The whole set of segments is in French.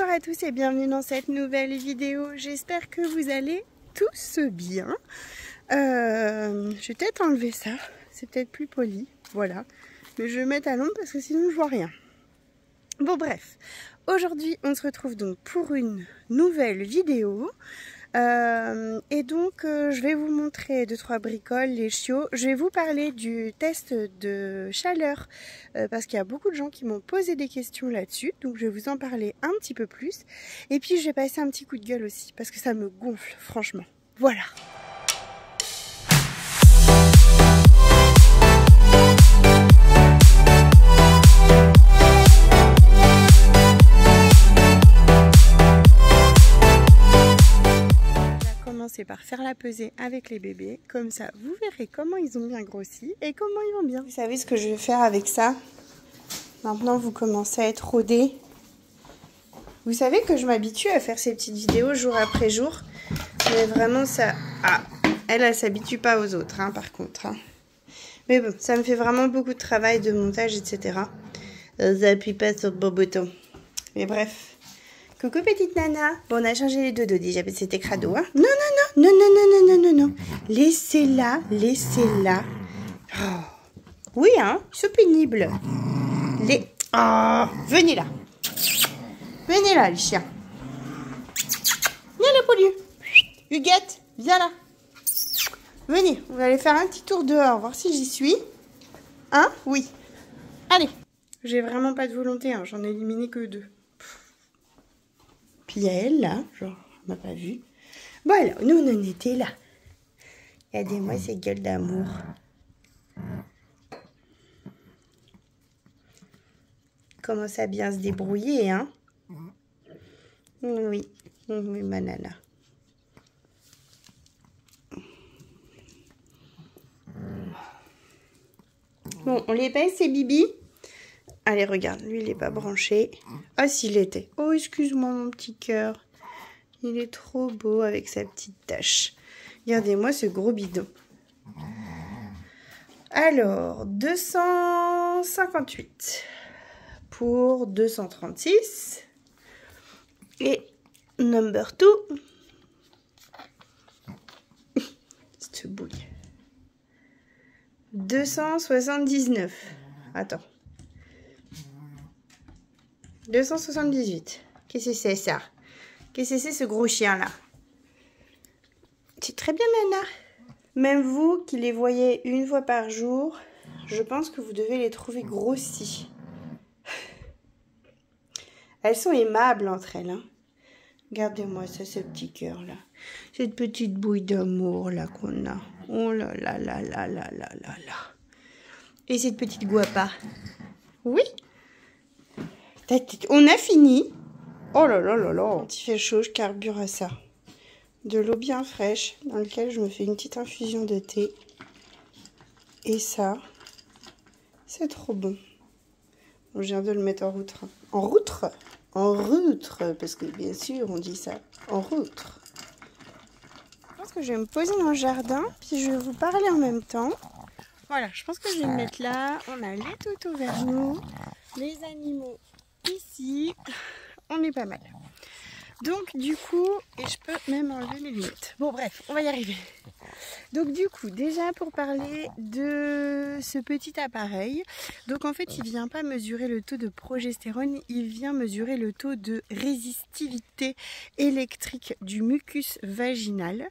Bonjour à tous et bienvenue dans cette nouvelle vidéo. J'espère que vous allez tous bien. Je vais peut-être enlever ça, c'est peut-être plus poli, voilà. Mais je vais mettre à l'ombre parce que sinon je vois rien. Bon bref, aujourd'hui on se retrouve donc pour une nouvelle vidéo. Et donc je vais vous montrer 2-3 bricoles, les chiots. Je vais vous parler du test de chaleur parce qu'il y a beaucoup de gens qui m'ont posé des questions là-dessus. Donc je vais vous en parler un petit peu plus. Et puis je vais passer un petit coup de gueule aussi parce que ça me gonfle franchement. Voilà. Par faire la pesée avec les bébés, comme ça vous verrez comment ils ont bien grossi et comment ils vont bien. Vous savez ce que je vais faire avec ça? Maintenant vous commencez à être rodés. Vous savez que je m'habitue à faire ces petites vidéos jour après jour, mais vraiment ça... Ah, elle s'habitue pas aux autres hein, par contre hein. Mais bon, ça me fait vraiment beaucoup de travail de montage, etc. Ça appuie pas sur le bon bouton. Mais bref. Coucou petite nana. Bon, on a changé les dodos déjà, c'était crado, hein. Non, non, non, non, non, non, non, non, non, non. Laissez-la, laissez-la. Oh. Oui, hein, ils sont pénibles. Oh, venez là. Venez là, les chiens. Viens là, Pauline. Huguette, viens là. Venez, on va aller faire un petit tour dehors, voir si j'y suis. Hein? Oui. Allez. J'ai vraiment pas de volonté, hein, j'en ai éliminé que 2. Puis il y a elle là, genre, on m'a pas vu. Bon alors, nous on en était là. Regardez-moi ces gueules d'amour. Commence à bien se débrouiller, hein. Oui, oui, ma nana. Bon, on les baisse, ces bibis. Allez, regarde, lui, il n'est pas branché. Ah, s'il était. Oh, excuse-moi, mon petit cœur. Il est trop beau avec sa petite tache. Regardez-moi ce gros bidon. Alors, 258 pour 236. Et number 2. Cette bouille. 279. Attends. 278. Qu'est-ce que c'est ça? Qu'est-ce que c'est ce gros chien là? C'est très bien nana. Même vous qui les voyez une fois par jour, je pense que vous devez les trouver grossis. Elles sont aimables entre elles. Hein. Regardez-moi ça, ce petit cœur là. Cette petite bouille d'amour là qu'on a. Oh là là là là là là là là. Et cette petite guapa. Oui. On a fini. Oh là là là là. Quand il fait chaud, je carbure à ça. De l'eau bien fraîche dans laquelle je me fais une petite infusion de thé. Et ça, c'est trop bon. Bon, je viens de le mettre en route. En route? En route, parce que bien sûr, on dit ça. En route. Je pense que je vais me poser dans le jardin, puis je vais vous parler en même temps. Voilà, je pense que je vais me mettre là. On a les toutous vers nous, les animaux ici. On est pas mal. Donc du coup, et je peux même enlever mes lunettes. Bon bref, on va y arriver. Donc du coup, déjà pour parler de ce petit appareil, donc en fait il vient pas mesurer le taux de progestérone, il vient mesurer le taux de résistivité électrique du mucus vaginal.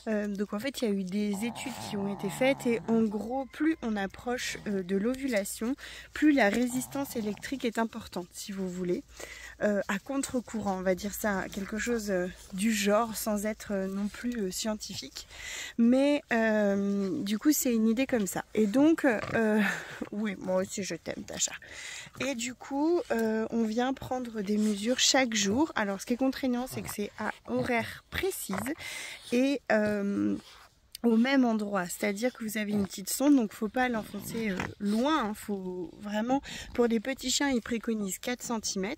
Donc en fait il y a eu des études qui ont été faites et en gros plus on approche de l'ovulation, plus la résistance électrique est importante si vous voulez. À contre-courant, on va dire ça, quelque chose du genre, sans être non plus scientifique. Mais du coup, c'est une idée comme ça. Et donc, oui, moi aussi je t'aime, Tacha. Et du coup, on vient prendre des mesures chaque jour. Alors, ce qui est contraignant, c'est que c'est à horaire précise. Et au même endroit, c'est-à-dire que vous avez une petite sonde, donc faut pas l'enfoncer loin, hein, faut vraiment, pour les petits chiens, ils préconisent 4 cm,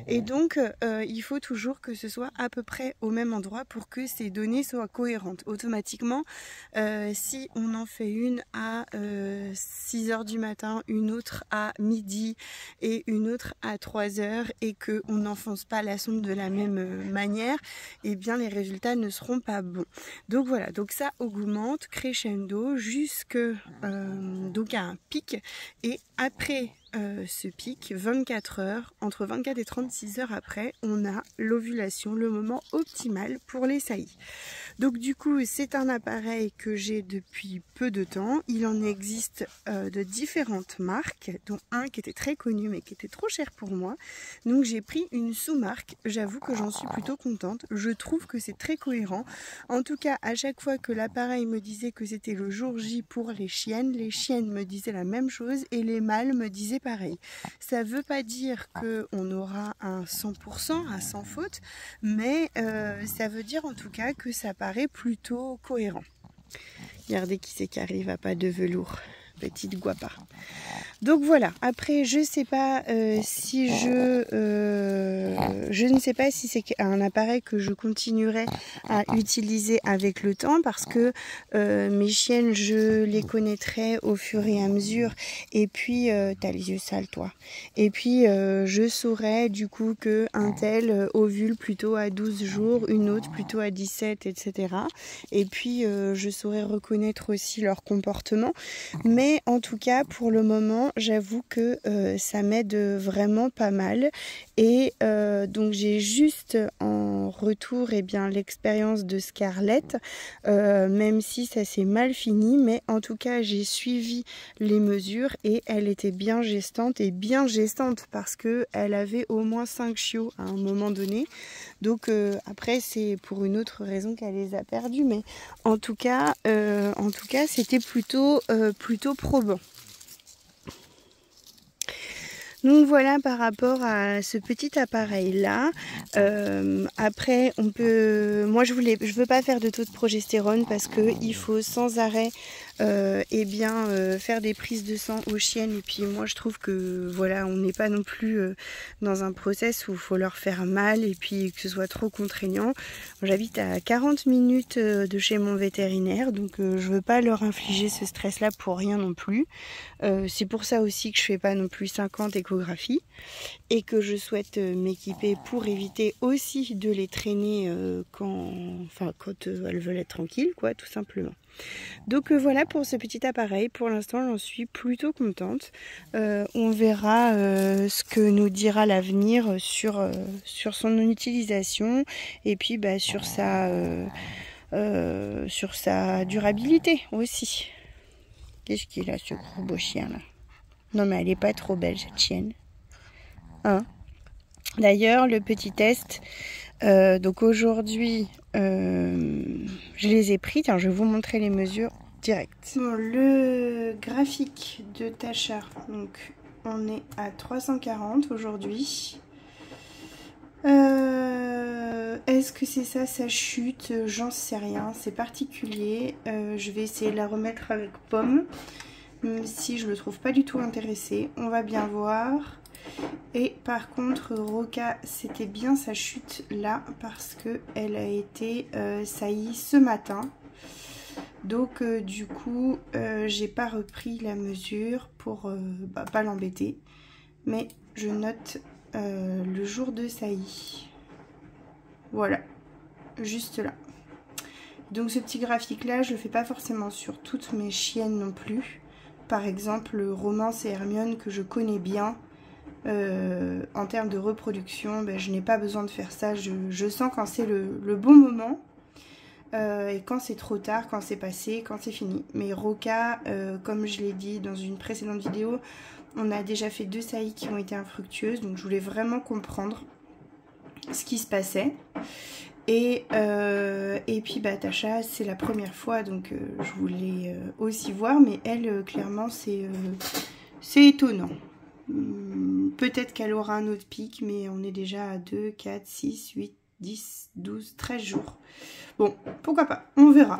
et donc il faut toujours que ce soit à peu près au même endroit pour que ces données soient cohérentes. Automatiquement, si on en fait une à 6 h du matin, une autre à midi et une autre à 3 h, et qu'on n'enfonce pas la sonde de la même manière, eh bien les résultats ne seront pas bons. Donc voilà, donc ça augmente crescendo jusque donc à un pic, et après ce pic, 24 heures, entre 24 et 36 heures après, on a l'ovulation, le moment optimal pour les saillies. Donc du coup, c'est un appareil que j'ai depuis peu de temps. Il en existe de différentes marques, dont un qui était très connu mais qui était trop cher pour moi. Donc j'ai pris une sous-marque. J'avoue que j'en suis plutôt contente. Je trouve que c'est très cohérent. En tout cas, à chaque fois que l'appareil me disait que c'était le jour J pour les chiennes me disaient la même chose et les mâles me disaient pareil. Ça ne veut pas dire qu'on aura un 100% à sans faute, mais ça veut dire en tout cas que ça paraît plutôt cohérent. Regardez qui c'est qui arrive à pas de velours, petite guapa. Donc voilà, après je sais pas si je ne sais pas si c'est un appareil que je continuerai à utiliser avec le temps, parce que mes chiennes, je les connaîtrai au fur et à mesure, et puis t'as les yeux sales toi, et puis je saurai du coup que un tel ovule plutôt à 12 jours, une autre plutôt à 17, etc. Et puis je saurai reconnaître aussi leur comportement, mais en tout cas pour le moment j'avoue que ça m'aide vraiment pas mal, et donc j'ai juste en retour l'expérience de Scarlett, même si ça s'est mal fini, mais en tout cas j'ai suivi les mesures et elle était bien gestante, et bien gestante parce que elle avait au moins 5 chiots à un moment donné. Donc après c'est pour une autre raison qu'elle les a perdus, mais en tout cas c'était plutôt probant. Donc voilà par rapport à ce petit appareil là. Après on peut, moi je veux pas faire de taux de progestérone parce que il faut sans arrêt faire des prises de sang aux chiennes, et puis moi je trouve que voilà, on n'est pas non plus dans un process où il faut leur faire mal et puis que ce soit trop contraignant. J'habite à 40 minutes de chez mon vétérinaire, donc je veux pas leur infliger ce stress là pour rien non plus. C'est pour ça aussi que je fais pas non plus 50 échographies, et que je souhaite m'équiper pour éviter aussi de les traîner quand elles veulent être tranquilles, quoi, tout simplement. Donc voilà pour ce petit appareil. Pour l'instant j'en suis plutôt contente. On verra ce que nous dira l'avenir sur son utilisation, et puis sur sa durabilité aussi. Qu'est-ce qu'il a ce gros beau chien là? Non mais elle est pas trop belle cette chienne, hein? D'ailleurs le petit test, donc aujourd'hui je les ai pris. Tiens, je vais vous montrer les mesures directes. Bon, le graphique de Tasha, donc on est à 340 aujourd'hui. Est-ce que c'est ça sa chute? J'en sais rien, c'est particulier. Je vais essayer de la remettre avec Pomme, même si je le trouve pas du tout intéressé. On va bien voir. Et par contre Roca, c'était bien sa chute là, parce que elle a été saillie ce matin. Donc du coup j'ai pas repris la mesure pour pas l'embêter, mais je note le jour de saillie. Voilà, juste là. Donc ce petit graphique là, je le fais pas forcément sur toutes mes chiennes non plus. Par exemple Romance et Hermione, que je connais bien, en termes de reproduction, je n'ai pas besoin de faire ça. Je sens quand c'est le bon moment, et quand c'est trop tard, quand c'est passé, quand c'est fini. Mais Roca, comme je l'ai dit dans une précédente vidéo, on a déjà fait 2 saillies qui ont été infructueuses, donc je voulais vraiment comprendre ce qui se passait. Et puis Tasha, c'est la première fois, donc je voulais aussi voir, mais elle clairement c'est étonnant. Peut-être qu'elle aura un autre pic, mais on est déjà à 2, 4, 6, 8, 10, 12, 13 jours. Bon, pourquoi pas, on verra.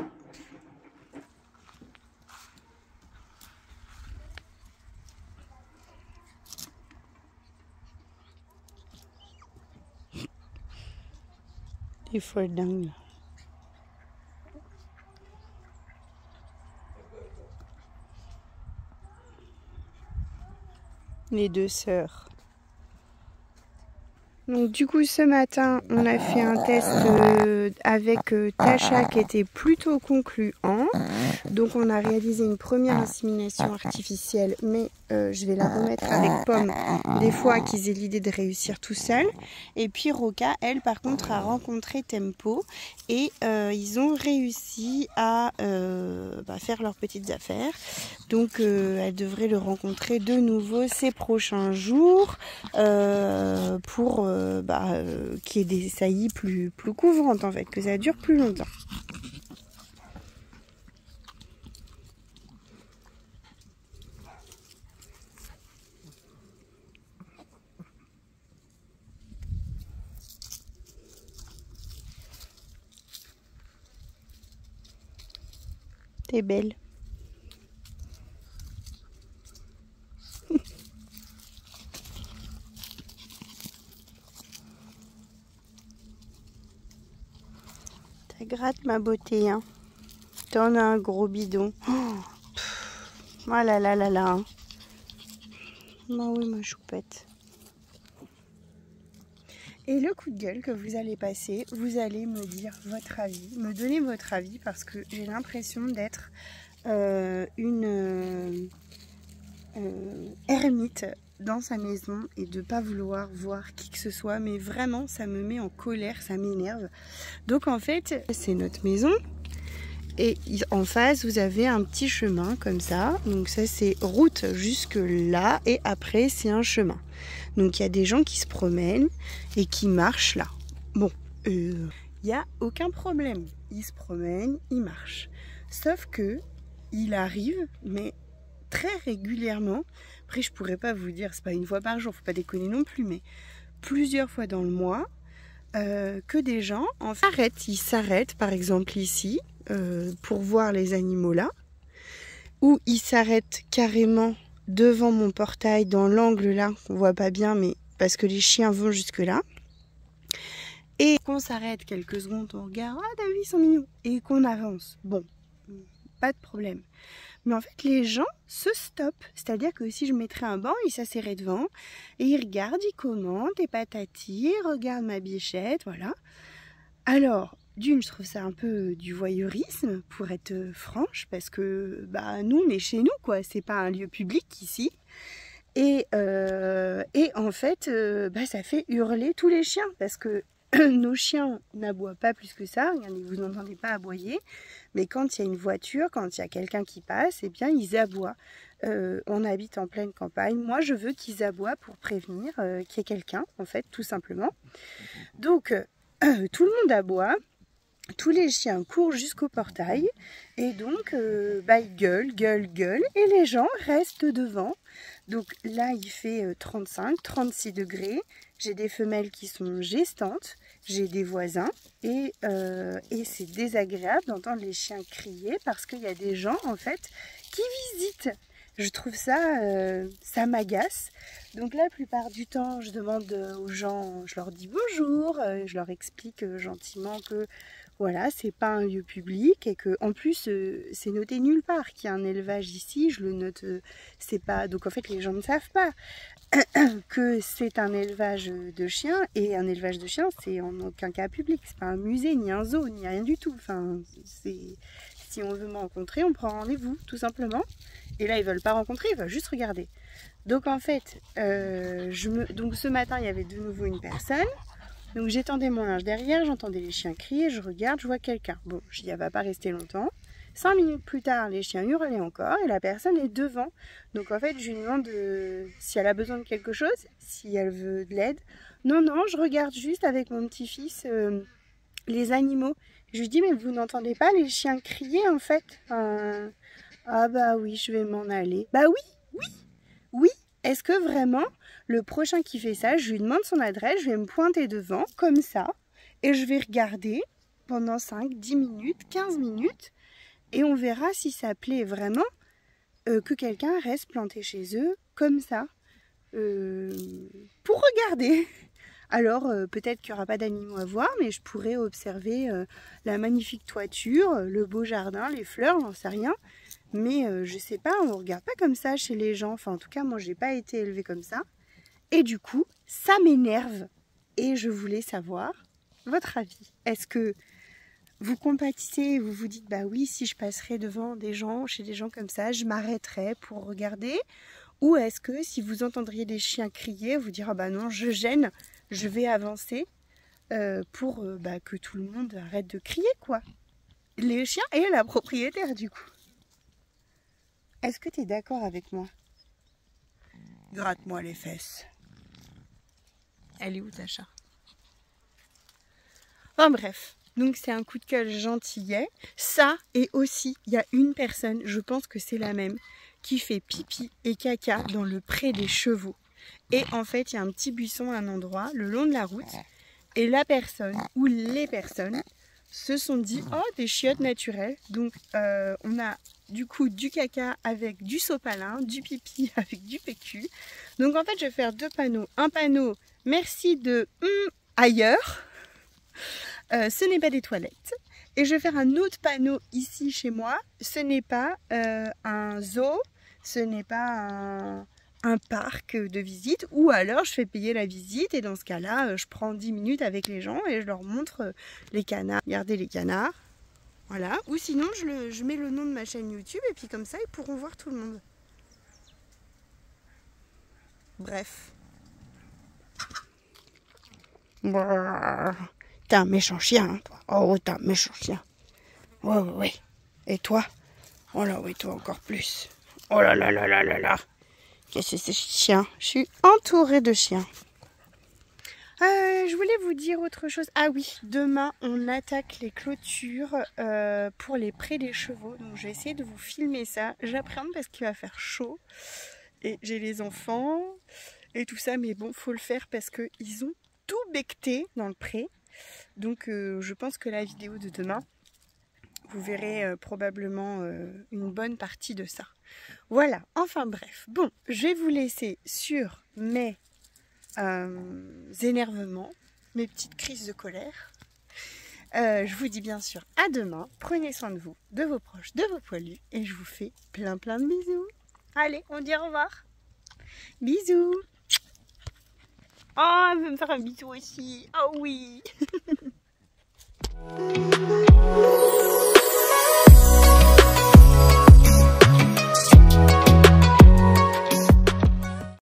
Il faut être dingue. Les deux sœurs. Donc du coup ce matin on a fait un test avec Tasha qui était plutôt concluant. Donc on a réalisé une première insémination artificielle, mais je vais la remettre avec Pomme des fois qu'ils aient l'idée de réussir tout seul. Et puis Roca, elle par contre a rencontré Tempo et ils ont réussi à faire leurs petites affaires. Donc elle devrait le rencontrer de nouveau ces prochains jours pour qu'il y ait des saillies plus couvrantes en fait, que ça dure plus longtemps. T'es belle. Ça gratte ma beauté, hein. T'en as un gros bidon. Oh là là là là. Bah oui, ma choupette. Et le coup de gueule que vous allez passer, vous allez me dire votre avis, me donner votre avis, parce que j'ai l'impression d'être une ermite dans sa maison et de ne pas vouloir voir qui que ce soit, mais vraiment ça me met en colère, ça m'énerve. Donc en fait c'est notre maison et en face vous avez un petit chemin comme ça, donc ça c'est route jusque là et après c'est un chemin. Donc il y a des gens qui se promènent et qui marchent là. Bon, il n'y a aucun problème, ils se promènent, ils marchent, sauf que il arrive, mais très régulièrement, après je pourrais pas vous dire, c'est pas une fois par jour, faut pas déconner non plus, mais plusieurs fois dans le mois, que des gens en fait arrêtent. Ils s'arrêtent par exemple ici pour voir les animaux là, ou ils s'arrêtent carrément devant mon portail dans l'angle là, qu'on voit pas bien, mais parce que les chiens vont jusque là. Et qu'on s'arrête quelques secondes, on regarde, ah t'as vu ils sont mignons, et qu'on avance. Bon, pas de problème. Mais en fait, les gens se stoppent. C'est-à-dire que si je mettrais un banc, ils s'asseraient devant et ils regardent, ils commentent, et patati, ils regardent ma bichette, voilà. Alors, d'une, je trouve ça un peu du voyeurisme, pour être franche, parce que nous, on est chez nous, quoi. C'est pas un lieu public ici. Et en fait, ça fait hurler tous les chiens, parce que nos chiens n'aboient pas plus que ça, vous n'entendez pas aboyer, mais quand il y a une voiture, quand il y a quelqu'un qui passe, eh bien ils aboient. On habite en pleine campagne, moi je veux qu'ils aboient pour prévenir qu'il y ait quelqu'un, en fait, tout simplement. Donc tout le monde aboie, tous les chiens courent jusqu'au portail, et donc ils gueulent, et les gens restent devant. Donc là il fait 35, 36 degrés, j'ai des femelles qui sont gestantes, j'ai des voisins, et c'est désagréable d'entendre les chiens crier parce qu'il y a des gens en fait qui visitent. Je trouve ça, ça m'agace. Donc la plupart du temps, je demande aux gens, je leur dis bonjour, je leur explique gentiment que voilà, c'est pas un lieu public et que en plus c'est noté nulle part qu'il y a un élevage ici. Je le note, c'est pas. Donc en fait, les gens ne savent pas que c'est un élevage de chiens, et un élevage de chiens, c'est en aucun cas public. C'est pas un musée, ni un zoo, ni rien du tout. Enfin, si on veut me rencontrer, on prend rendez-vous, tout simplement. Et là, ils veulent pas rencontrer, ils veulent juste regarder. Donc en fait, donc ce matin, il y avait de nouveau une personne. Donc j'étendais mon linge derrière, j'entendais les chiens crier, je regarde, je vois quelqu'un. Bon, je dis, elle va pas rester longtemps. 5 minutes plus tard, les chiens hurlaient encore et la personne est devant. Donc en fait, je lui demande si elle a besoin de quelque chose, si elle veut de l'aide. Non, je regarde juste avec mon petit-fils les animaux. Je lui dis, mais vous n'entendez pas les chiens crier en fait? Ah bah oui, je vais m'en aller. Bah oui. Est-ce que vraiment, le prochain qui fait ça, je lui demande son adresse, je vais me pointer devant, comme ça, et je vais regarder pendant 5, 10 minutes, 15 minutes, et on verra si ça plaît vraiment que quelqu'un reste planté chez eux, comme ça, pour regarder. Alors peut-être qu'il n'y aura pas d'animaux à voir, mais je pourrais observer la magnifique toiture, le beau jardin, les fleurs, j'en sais rien. Mais je sais pas, on ne regarde pas comme ça chez les gens. Enfin en tout cas moi j'ai pas été élevée comme ça. Et du coup ça m'énerve. Et je voulais savoir votre avis. Est-ce que vous compatissez et vous vous dites bah oui, si je passerais devant des gens, chez des gens comme ça, je m'arrêterais pour regarder? Ou est-ce que si vous entendriez des chiens crier, vous direz ah bah non, je gêne, je vais avancer pour que tout le monde arrête de crier quoi. Les chiens et la propriétaire du coup. Est-ce que tu es d'accord avec moi? Gratte-moi les fesses. Elle est où ta chat? Enfin bref, donc c'est un coup de gueule gentillet. Ça, et aussi, il y a une personne, je pense que c'est la même, qui fait pipi et caca dans le pré des chevaux. Et en fait, il y a un petit buisson à un endroit, le long de la route. Et la personne, ou les personnes, se sont dit, oh, des chiottes naturelles. Donc, on a du coup du caca avec du sopalin, du pipi avec du PQ. Donc, en fait, je vais faire 2 panneaux. Un panneau, merci de ailleurs. Ce n'est pas des toilettes. Et je vais faire un autre panneau ici chez moi. Ce n'est pas un zoo, ce n'est pas un parc de visite. Ou alors je fais payer la visite et dans ce cas-là, je prends 10 minutes avec les gens et je leur montre les canards. Regardez les canards. Voilà. Ou sinon, je mets le nom de ma chaîne YouTube et puis comme ça, ils pourront voir tout le monde. Bref. T'es un méchant chien, hein, toi. Oh, t'es un méchant chien. Ouais. Et toi? Oh là, oui, toi encore plus. Oh là là là là là là. Qu'est-ce que c'est ce chien? Je suis entourée de chiens. Je voulais vous dire autre chose. Ah oui, demain, on attaque les clôtures pour les prés des chevaux. Donc, je vais essayer de vous filmer ça. J'appréhende parce qu'il va faire chaud. Et j'ai les enfants et tout ça. Mais bon, faut le faire parce qu'ils ont tout becté dans le pré. Donc, je pense que la vidéo de demain, vous verrez probablement une bonne partie de ça. Voilà, enfin bref. Bon, je vais vous laisser sur mes énervements, mes petites crises de colère. Je vous dis bien sûr à demain. Prenez soin de vous, de vos proches, de vos poilus. Et je vous fais plein de bisous. Allez, on dit au revoir. Bisous. Oh, elle veut me faire un bisou aussi. Oh oui.